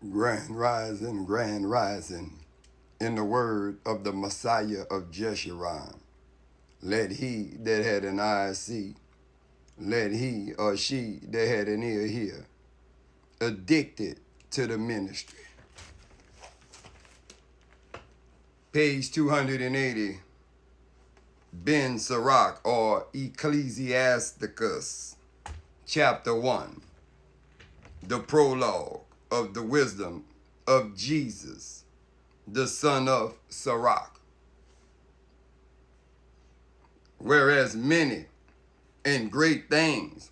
Grand rising, in the word of the Messiah of Jeshurun. Let he that had an eye see, let he or she that had an ear hear. Addicted to the ministry. Page 280, Ben Sirach or Ecclesiasticus, chapter 1, the prologue of the wisdom of Jesus, the son of Sirach. Whereas many and great things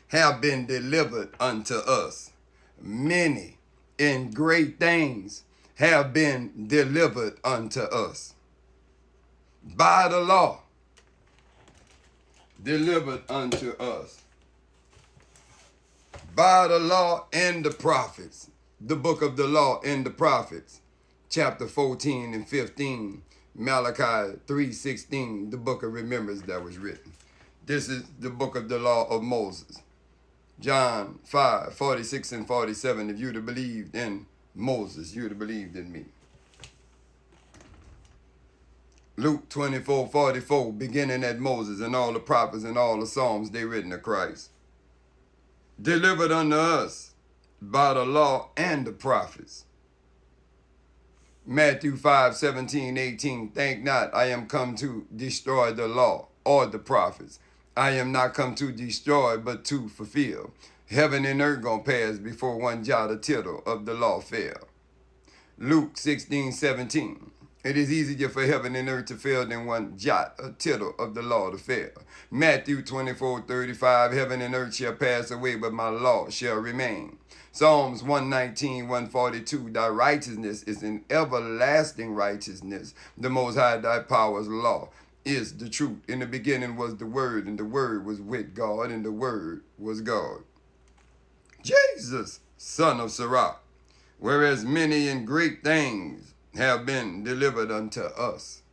have been delivered unto us. Many and great things have been delivered unto us. By the law, delivered unto us. By the law and the prophets. The book of the law and the prophets. Chapter 14 and 15. Malachi 3:16, the book of remembrance that was written. This is the book of the law of Moses. John 5:46 and 47. If you'd have believed in Moses, you'd have believed in me. Luke 24:44, beginning at Moses and all the prophets and all the Psalms, they written of Christ. Delivered unto us by the law and the prophets. Matthew 5:17, 18, think not I am come to destroy the law or the prophets. I am not come to destroy, but to fulfill. Heaven and earth gonna pass before one jot or tittle of the law fail. Luke 16:17. It is easier for heaven and earth to fail than one jot or tittle of the law to fail. Matthew 24:35. Heaven and earth shall pass away, but my law shall remain. Psalms 119, 142. Thy righteousness is an everlasting righteousness. The Most High, thy power's law is the truth. In the beginning was the Word, and the Word was with God, and the Word was God. Jesus, son of Sirach. Whereas many and great things have been delivered unto us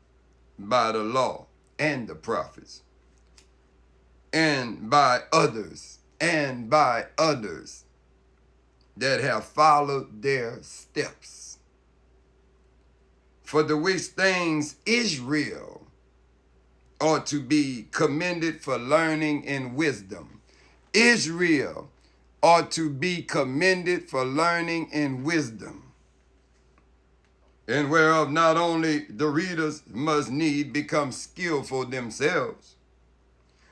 by the law and the prophets, and by others that have followed their steps. For the which things Israel ought to be commended for learning and wisdom. Israel ought to be commended for learning and wisdom, and whereof not only the readers must need become skillful themselves,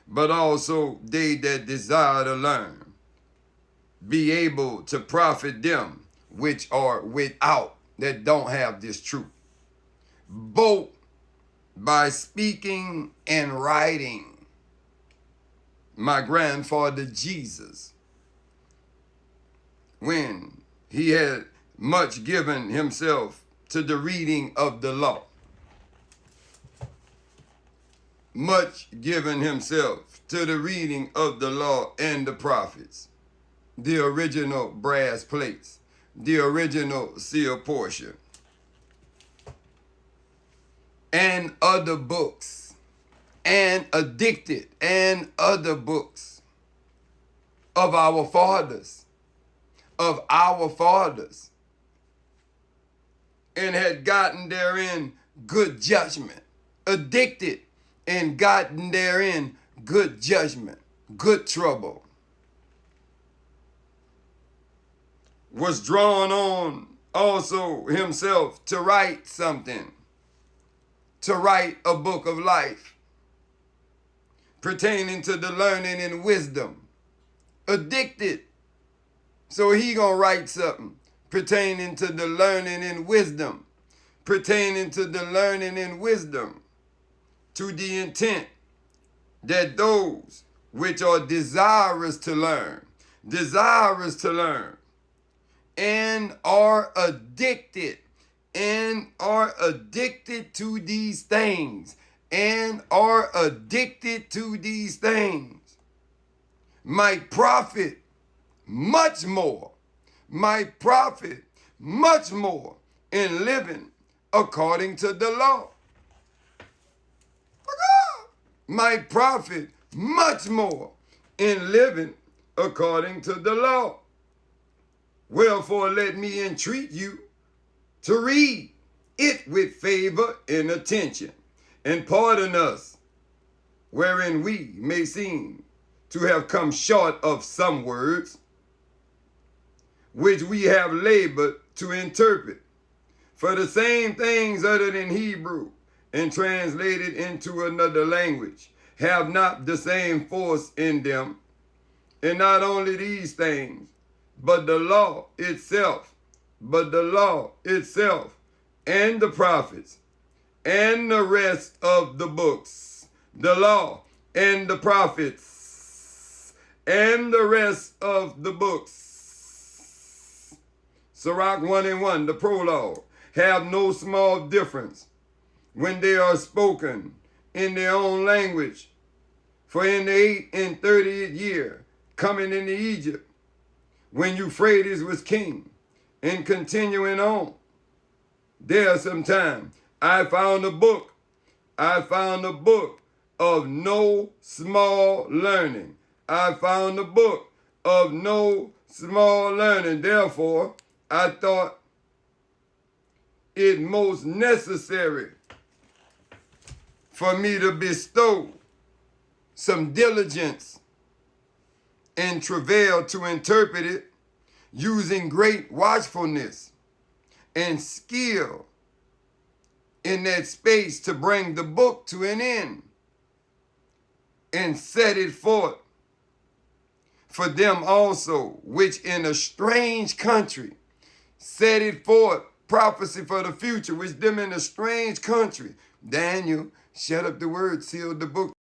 but also they that desire to learn, be able to profit them which are without, that don't have this truth, both by speaking and writing. My grandfather Jesus, when he had much given himself to the reading of the law, much given himself to the reading of the law and the prophets, the original brass plates, the original seal portion, and other books, and addicted, and other books of our fathers, and had gotten therein good judgment, addicted and gotten therein good judgment, good trouble, was drawn on also himself to write something, to write a book of life pertaining to the learning and wisdom, addicted. So he gonna write something pertaining to the learning and wisdom, pertaining to the learning and wisdom, to the intent that those which are desirous to learn, and are addicted to these things, might profit much more, in living according to the law. Might profit much more in living according to the law. Wherefore let me entreat you to read it with favor and attention, and pardon us, wherein we may seem to have come short of some words, which we have labored to interpret. For the same things uttered in Hebrew and translated into another language have not the same force in them. And not only these things, but the law itself, and the prophets, and the rest of the books, the law and the prophets, and the rest of the books. Sirach 1:1, the prologue, have no small difference when they are spoken in their own language. For in the 38 year, coming into Egypt, when Euphrates was king, and continuing on, there sometime I found a book of no small learning. I found a book of no small learning. Therefore, I thought it most necessary for me to bestow some diligence and travail to interpret it, using great watchfulness and skill in that space, to bring the book to an end and set it forth for them also, which in a strange country, set it forth, prophecy for the future, which them in a strange country. Daniel shut up the word, sealed the book.